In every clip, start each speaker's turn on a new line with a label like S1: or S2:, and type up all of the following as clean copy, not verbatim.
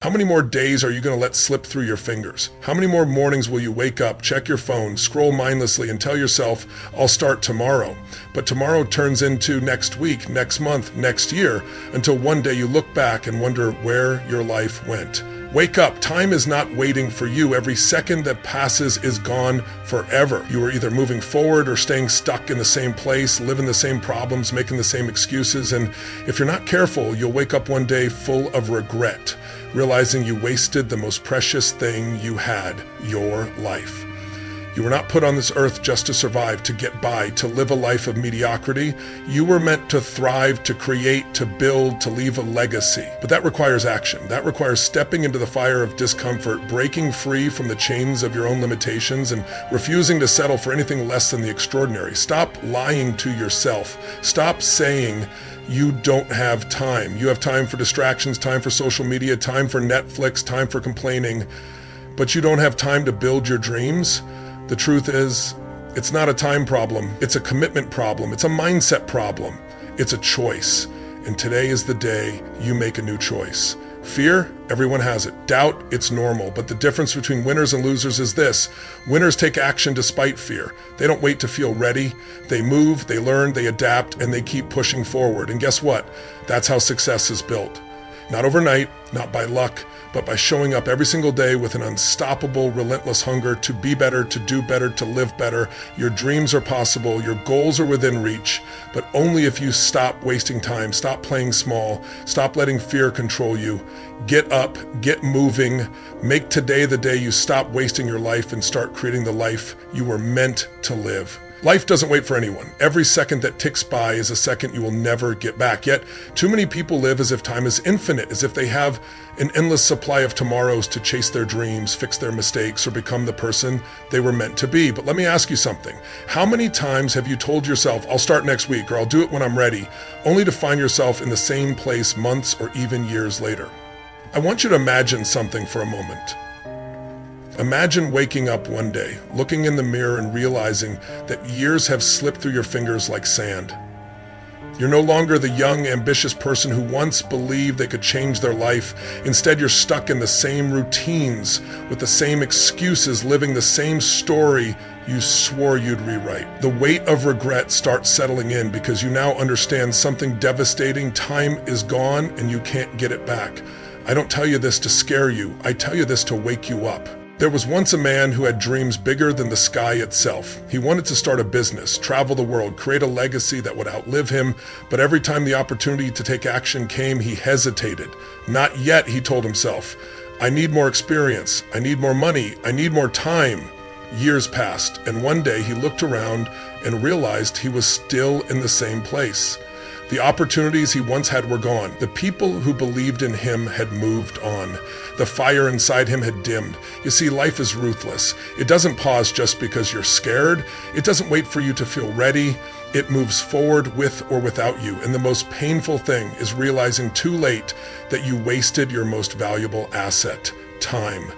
S1: How many more days are you going to let slip through your fingers? How many more mornings will you wake up, check your phone, scroll mindlessly, and tell yourself, I'll start tomorrow? But tomorrow turns into next week, next month, next year, until one day you look back and wonder where your life went. Wake up. Time is not waiting for you. Every second that passes is gone forever. You are either moving forward or staying stuck in the same place, living the same problems, making the same excuses. And if you're not careful, you'll wake up one day full of regret, realizing you wasted the most precious thing you had, your life. You were not put on this earth just to survive, to get by, to live a life of mediocrity. You were meant to thrive, to create, to build, to leave a legacy. But that requires action. That requires stepping into the fire of discomfort, breaking free from the chains of your own limitations, and refusing to settle for anything less than the extraordinary. Stop lying to yourself. Stop saying you don't have time. You have time for distractions, time for social media, time for Netflix, time for complaining, but you don't have time to build your dreams. The truth is, it's not a time problem. It's a commitment problem. It's a mindset problem. It's a choice. And today is the day you make a new choice. Fear, everyone has it. Doubt, it's normal. But the difference between winners and losers is this. Winners take action despite fear. They don't wait to feel ready. They move, they learn, they adapt, and they keep pushing forward. And guess what? That's how success is built. Not overnight, not by luck, but by showing up every single day with an unstoppable, relentless hunger to be better, to do better, to live better. Your dreams are possible, your goals are within reach, but only if you stop wasting time, stop playing small, stop letting fear control you. Get up, get moving, make today the day you stop wasting your life and start creating the life you were meant to live. Life doesn't wait for anyone. Every second that ticks by is a second you will never get back. Yet, too many people live as if time is infinite, as if they have an endless supply of tomorrows to chase their dreams, fix their mistakes, or become the person they were meant to be. But let me ask you something. How many times have you told yourself, I'll start next week, or I'll do it when I'm ready, only to find yourself in the same place months or even years later? I want you to imagine something for a moment. Imagine waking up one day, looking in the mirror and realizing that years have slipped through your fingers like sand. You're no longer the young, ambitious person who once believed they could change their life. Instead, you're stuck in the same routines, with the same excuses, living the same story you swore you'd rewrite. The weight of regret starts settling in because you now understand something devastating. Time is gone and you can't get it back. I don't tell you this to scare you. I tell you this to wake you up. There was once a man who had dreams bigger than the sky itself. He wanted to start a business, travel the world, create a legacy that would outlive him, but every time the opportunity to take action came, he hesitated. Not yet, he told himself. I need more experience. I need more money. I need more time. Years passed, and one day he looked around and realized he was still in the same place. The opportunities he once had were gone. The people who believed in him had moved on. The fire inside him had dimmed. You see, life is ruthless. It doesn't pause just because you're scared. It doesn't wait for you to feel ready. It moves forward with or without you. And the most painful thing is realizing too late that you wasted your most valuable asset, time.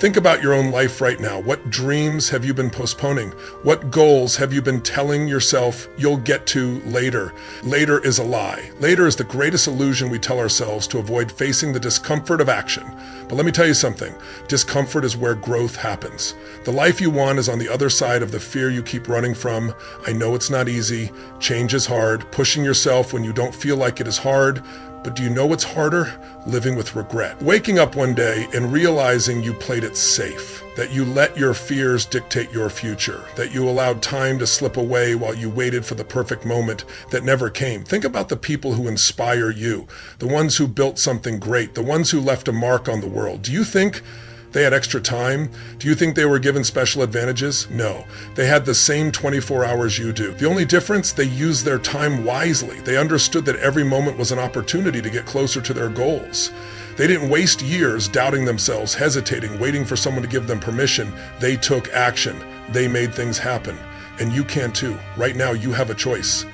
S1: Think about your own life right now. What dreams have you been postponing? What goals have you been telling yourself you'll get to later? Later is a lie. Later is the greatest illusion we tell ourselves to avoid facing the discomfort of action. But let me tell you something. Discomfort is where growth happens. The life you want is on the other side of the fear you keep running from. I know it's not easy. Change is hard. Pushing yourself when you don't feel like it is hard. But do you know what's harder? Living with regret. Waking up one day and realizing you played it safe, that you let your fears dictate your future, that you allowed time to slip away while you waited for the perfect moment that never came. Think about the people who inspire you, the ones who built something great, the ones who left a mark on the world. Do you think they had extra time? Do you think they were given special advantages? No. They had the same 24 hours you do. The only difference, they used their time wisely. They understood that every moment was an opportunity to get closer to their goals. They didn't waste years doubting themselves, hesitating, waiting for someone to give them permission. They took action. They made things happen. And you can too. Right now, you have a choice.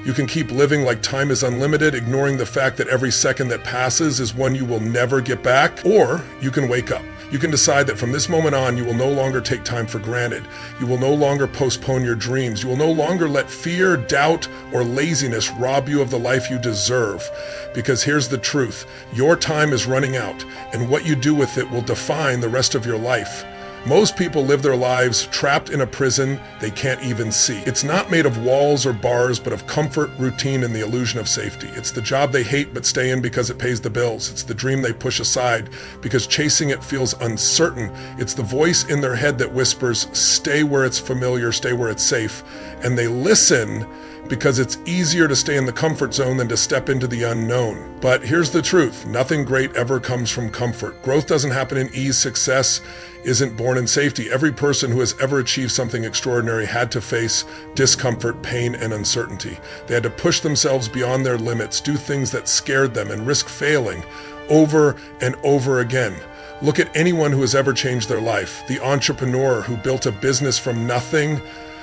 S1: You can keep living like time is unlimited, ignoring the fact that every second that passes is one you will never get back. Or you can wake up. You can decide that from this moment on, you will no longer take time for granted. You will no longer postpone your dreams. You will no longer let fear, doubt, or laziness rob you of the life you deserve. Because here's the truth. Your time is running out, and what you do with it will define the rest of your life. Most people live their lives trapped in a prison they can't even see. It's not made of walls or bars, but of comfort, routine, and the illusion of safety. It's the job they hate but stay in because it pays the bills. It's the dream they push aside because chasing it feels uncertain. It's the voice in their head that whispers, stay where it's familiar, stay where it's safe. And they listen because it's easier to stay in the comfort zone than to step into the unknown. But here's the truth. Nothing great ever comes from comfort. Growth doesn't happen in ease. Success isn't born in safety. Every person who has ever achieved something extraordinary had to face discomfort, pain, and uncertainty. They had to push themselves beyond their limits, do things that scared them, and risk failing over and over again. Look at anyone who has ever changed their life. The entrepreneur who built a business from nothing,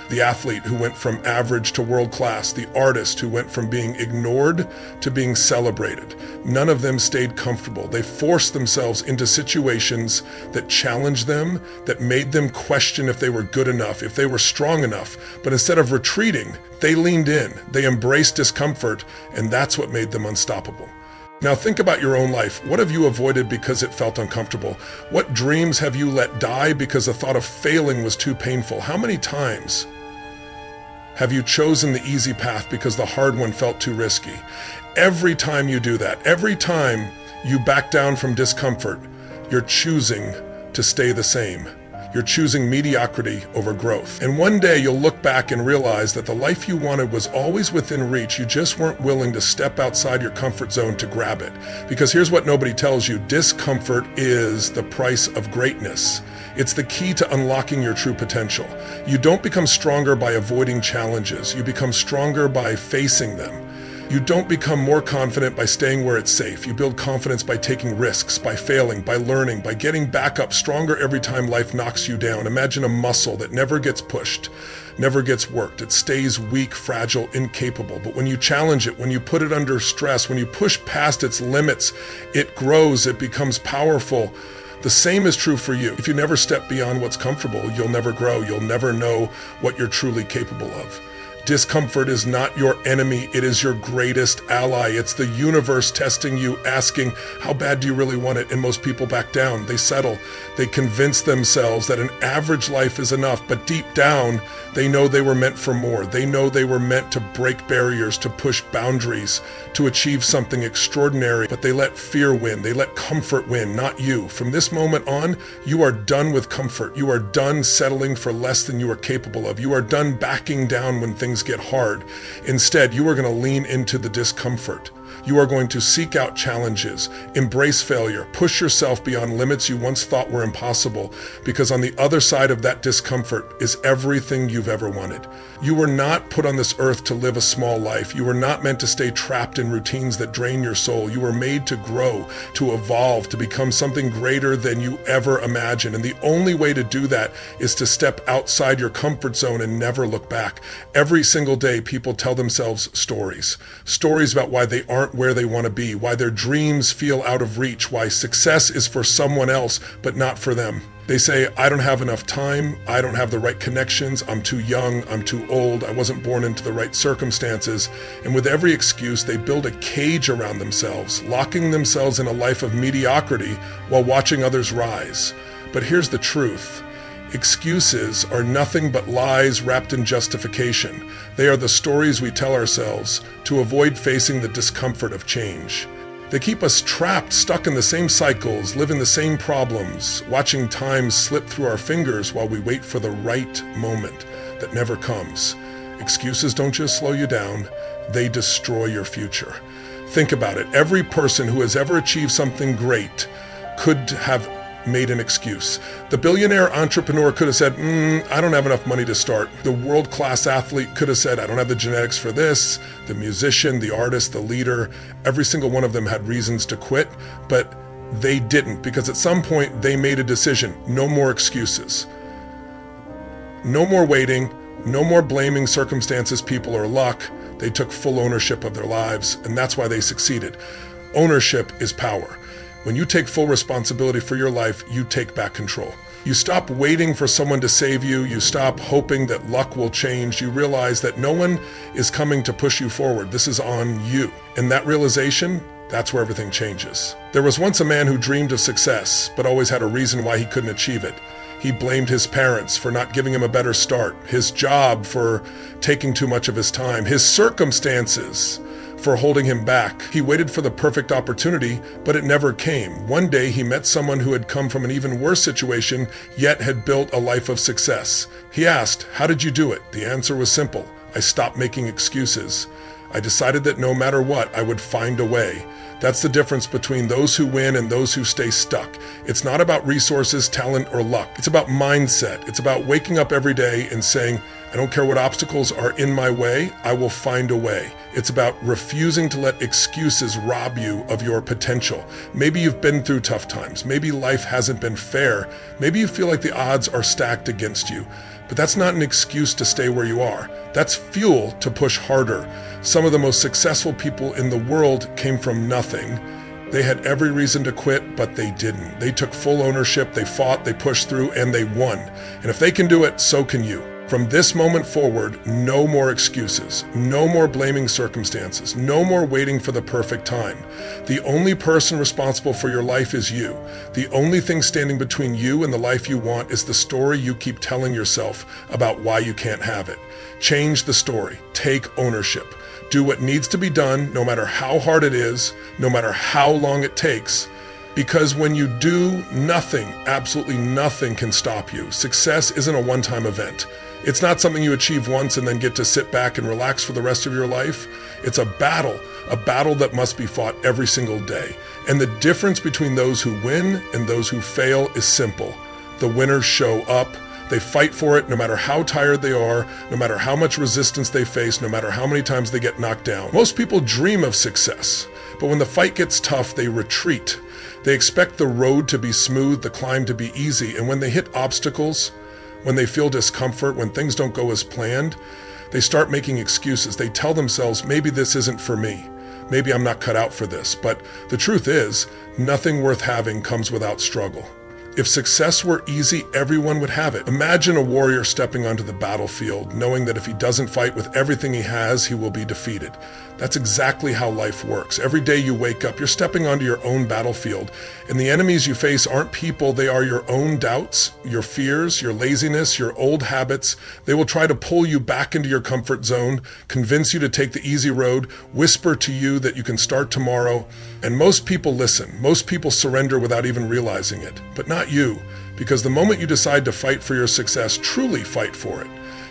S1: the athlete who went from average to world class, the artist who went from being ignored to being celebrated. None of them stayed comfortable. They forced themselves into situations that challenged them, that made them question if they were good enough, if they were strong enough. But instead of retreating, they leaned in, they embraced discomfort, and that's what made them unstoppable. Now think about your own life. What have you avoided because it felt uncomfortable? What dreams have you let die because the thought of failing was too painful? How many times have you chosen the easy path because the hard one felt too risky? Every time you do that, every time you back down from discomfort, you're choosing to stay the same. You're choosing mediocrity over growth. And one day you'll look back and realize that the life you wanted was always within reach. You just weren't willing to step outside your comfort zone to grab it. Because here's what nobody tells you. Discomfort is the price of greatness. It's the key to unlocking your true potential. You don't become stronger by avoiding challenges. You become stronger by facing them. You don't become more confident by staying where it's safe. You build confidence by taking risks, by failing, by learning, by getting back up stronger every time life knocks you down. Imagine a muscle that never gets pushed, never gets worked. It stays weak, fragile, incapable. But when you challenge it, when you put it under stress, when you push past its limits, it grows, it becomes powerful. The same is true for you. If you never step beyond what's comfortable, you'll never grow. You'll never know what you're truly capable of. Discomfort is not your enemy, it is your greatest ally. It's the universe testing you, asking, how bad do you really want it? And most people back down, they settle. They convince themselves that an average life is enough, but deep down, they know they were meant for more. They know they were meant to break barriers, to push boundaries, to achieve something extraordinary, but they let fear win. They let comfort win, not you. From this moment on, you are done with comfort. You are done settling for less than you are capable of. You are done backing down when things get hard. Instead, you are going to lean into the discomfort. You are going to seek out challenges, embrace failure, push yourself beyond limits you once thought were impossible, because on the other side of that discomfort is everything you've ever wanted. You were not put on this earth to live a small life. You were not meant to stay trapped in routines that drain your soul. You were made to grow, to evolve, to become something greater than you ever imagined. And the only way to do that is to step outside your comfort zone and never look back. Every single day, people tell themselves stories about why they aren't where they want to be, why their dreams feel out of reach, why success is for someone else, but not for them. They say, I don't have enough time, I don't have the right connections, I'm too young, I'm too old, I wasn't born into the right circumstances. And with every excuse, they build a cage around themselves, locking themselves in a life of mediocrity while watching others rise. But here's the truth. Excuses are nothing but lies wrapped in justification. They are the stories we tell ourselves to avoid facing the discomfort of change. They keep us trapped, stuck in the same cycles, living the same problems, watching time slip through our fingers while we wait for the right moment that never comes. Excuses don't just slow you down, they destroy your future. Think about it. Every person who has ever achieved something great could have made an excuse. The billionaire entrepreneur could have said, I don't have enough money to start. The world-class athlete could have said, I don't have the genetics for this. The musician, the artist, the leader, every single one of them had reasons to quit, but they didn't, because at some point they made a decision. No more excuses. No more waiting. No more blaming circumstances, people, or luck. They took full ownership of their lives, and that's why they succeeded. Ownership is power. When you take full responsibility for your life, you take back control. You stop waiting for someone to save you. You stop hoping that luck will change. You realize that no one is coming to push you forward. This is on you. And that realization, that's where everything changes. There was once a man who dreamed of success, but always had a reason why he couldn't achieve it. He blamed his parents for not giving him a better start, his job for taking too much of his time, his circumstances for holding him back. He waited for the perfect opportunity, but it never came. One day he met someone who had come from an even worse situation, yet had built a life of success. He asked, "How did you do it?" The answer was simple. "I stopped making excuses. I decided that no matter what, I would find a way." That's the difference between those who win and those who stay stuck. It's not about resources, talent, or luck. It's about mindset. It's about waking up every day and saying, I don't care what obstacles are in my way, I will find a way. It's about refusing to let excuses rob you of your potential. Maybe you've been through tough times. Maybe life hasn't been fair. Maybe you feel like the odds are stacked against you. But that's not an excuse to stay where you are. That's fuel to push harder. Some of the most successful people in the world came from nothing. They had every reason to quit, but they didn't. They took full ownership, they fought, they pushed through, and they won. And if they can do it, so can you. From this moment forward, no more excuses, no more blaming circumstances, no more waiting for the perfect time. The only person responsible for your life is you. The only thing standing between you and the life you want is the story you keep telling yourself about why you can't have it. Change the story. Take ownership. Do what needs to be done, no matter how hard it is, no matter how long it takes. Because when you do, nothing, absolutely nothing can stop you. Success isn't a one-time event. It's not something you achieve once and then get to sit back and relax for the rest of your life. It's a battle that must be fought every single day. And the difference between those who win and those who fail is simple. The winners show up. They fight for it no matter how tired they are, no matter how much resistance they face, no matter how many times they get knocked down. Most people dream of success, but when the fight gets tough, they retreat. They expect the road to be smooth, the climb to be easy, and when they hit obstacles, when they feel discomfort, when things don't go as planned, they start making excuses. They tell themselves, maybe this isn't for me. Maybe I'm not cut out for this. But the truth is, nothing worth having comes without struggle. If success were easy, everyone would have it. Imagine a warrior stepping onto the battlefield, knowing that if he doesn't fight with everything he has, he will be defeated. That's exactly how life works. Every day you wake up, you're stepping onto your own battlefield. And the enemies you face aren't people, they are your own doubts, your fears, your laziness, your old habits. They will try to pull you back into your comfort zone, convince you to take the easy road, whisper to you that you can start tomorrow. And most people listen. Most people surrender without even realizing it. But not you, because the moment you decide to fight for your success, truly fight for it,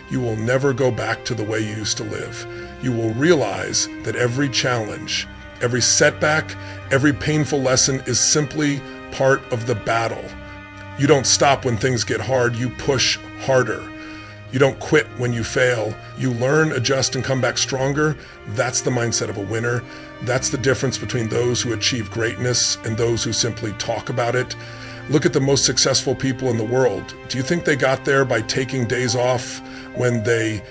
S1: you will never go back to the way you used to live. You will realize that every challenge, every setback, every painful lesson is simply part of the battle. You don't stop when things get hard, you push harder. You don't quit when you fail. You learn, adjust, and come back stronger. That's the mindset of a winner. That's the difference between those who achieve greatness and those who simply talk about it. Look at the most successful people in the world. Do you think they got there by taking days off when they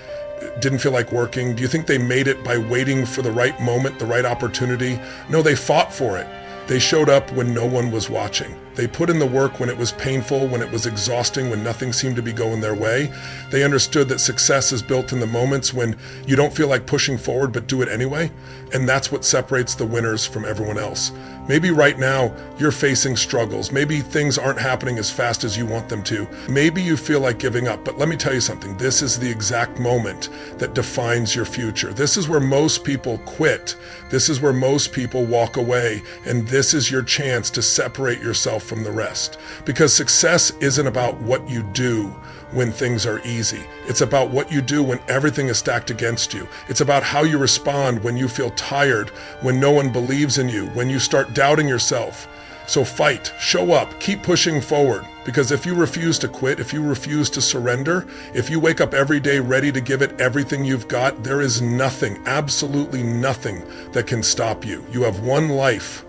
S1: didn't feel like working? Do you think they made it by waiting for the right moment, the right opportunity? No, they fought for it. They showed up when no one was watching. They put in the work when it was painful, when it was exhausting, when nothing seemed to be going their way. They understood that success is built in the moments when you don't feel like pushing forward, but do it anyway. And that's what separates the winners from everyone else. Maybe right now you're facing struggles. Maybe things aren't happening as fast as you want them to. Maybe you feel like giving up, but let me tell you something. This is the exact moment that defines your future. This is where most people quit. This is where most people walk away. And this is your chance to separate yourself from the rest. Because success isn't about what you do when things are easy. It's about what you do when everything is stacked against you. It's about how you respond when you feel tired, when no one believes in you, when you start doubting yourself. So fight, show up, keep pushing forward. Because if you refuse to quit, if you refuse to surrender, if you wake up every day ready to give it everything you've got, there is nothing, absolutely nothing that can stop you. You have one life,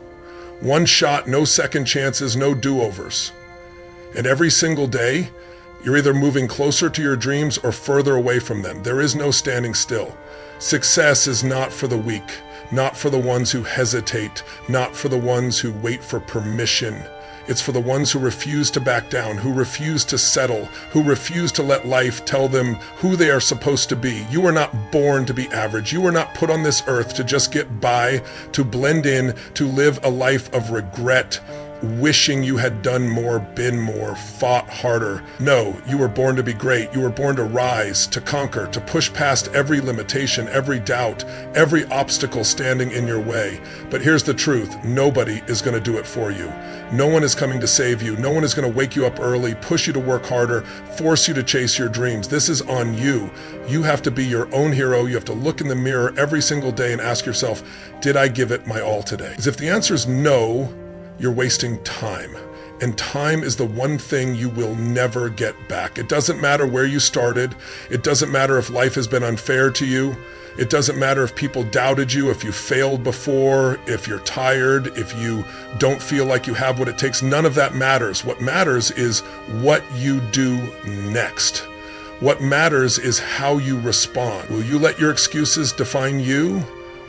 S1: one shot, no second chances, no do-overs. And every single day, You're either moving closer to your dreams or further away from them. There is no standing still. Success is not for the weak, not for the ones who hesitate, not for the ones who wait for permission. It's for the ones who refuse to back down, who refuse to settle, who refuse to let life tell them who they are supposed to be. You are not born to be average. You are not put on this earth to just get by, to blend in, to live a life of regret, wishing you had done more, been more, fought harder. No, you were born to be great. You were born to rise, to conquer, to push past every limitation, every doubt, every obstacle standing in your way. But here's the truth. Nobody is going to do it for you. No one is coming to save you. No one is going to wake you up early, push you to work harder, force you to chase your dreams. This is on you. You have to be your own hero. You have to look in the mirror every single day and ask yourself, did I give it my all today? Because if the answer is no, you're wasting time. And time is the one thing you will never get back. It doesn't matter where you started. It doesn't matter if life has been unfair to you. It doesn't matter if people doubted you, if you failed before, if you're tired, if you don't feel like you have what it takes. None of that matters. What matters is what you do next. What matters is how you respond. Will you let your excuses define you,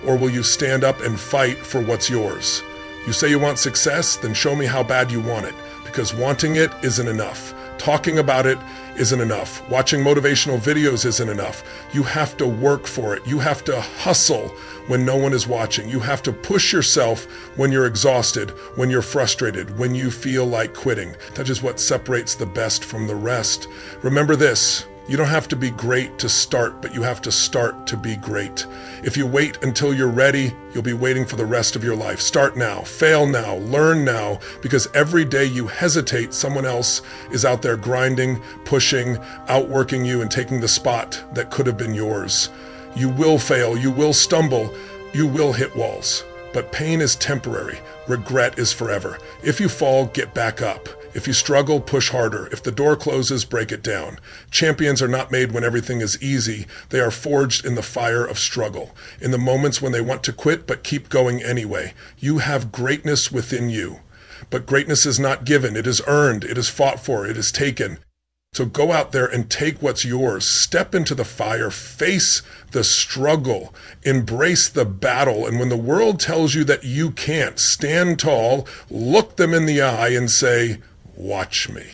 S1: or will you stand up and fight for what's yours? You say you want success, then show me how bad you want it, because wanting it isn't enough. Talking about it isn't enough. Watching motivational videos isn't enough. You have to work for it. You have to hustle when no one is watching. You have to push yourself when you're exhausted, when you're frustrated, when you feel like quitting. That is what separates the best from the rest. Remember this. You don't have to be great to start, but you have to start to be great. If you wait until you're ready, you'll be waiting for the rest of your life. Start now, fail now, learn now, because every day you hesitate, someone else is out there grinding, pushing, outworking you, and taking the spot that could have been yours. You will fail, you will stumble, you will hit walls, but pain is temporary. Regret is forever. If you fall, get back up. If you struggle, push harder. If the door closes, break it down. Champions are not made when everything is easy. They are forged in the fire of struggle, in the moments when they want to quit but keep going anyway. You have greatness within you. But greatness is not given. It is earned. It is fought for. It is taken. So go out there and take what's yours. Step into the fire. Face the struggle. Embrace the battle. And when the world tells you that you can't, stand tall, look them in the eye and say, watch me.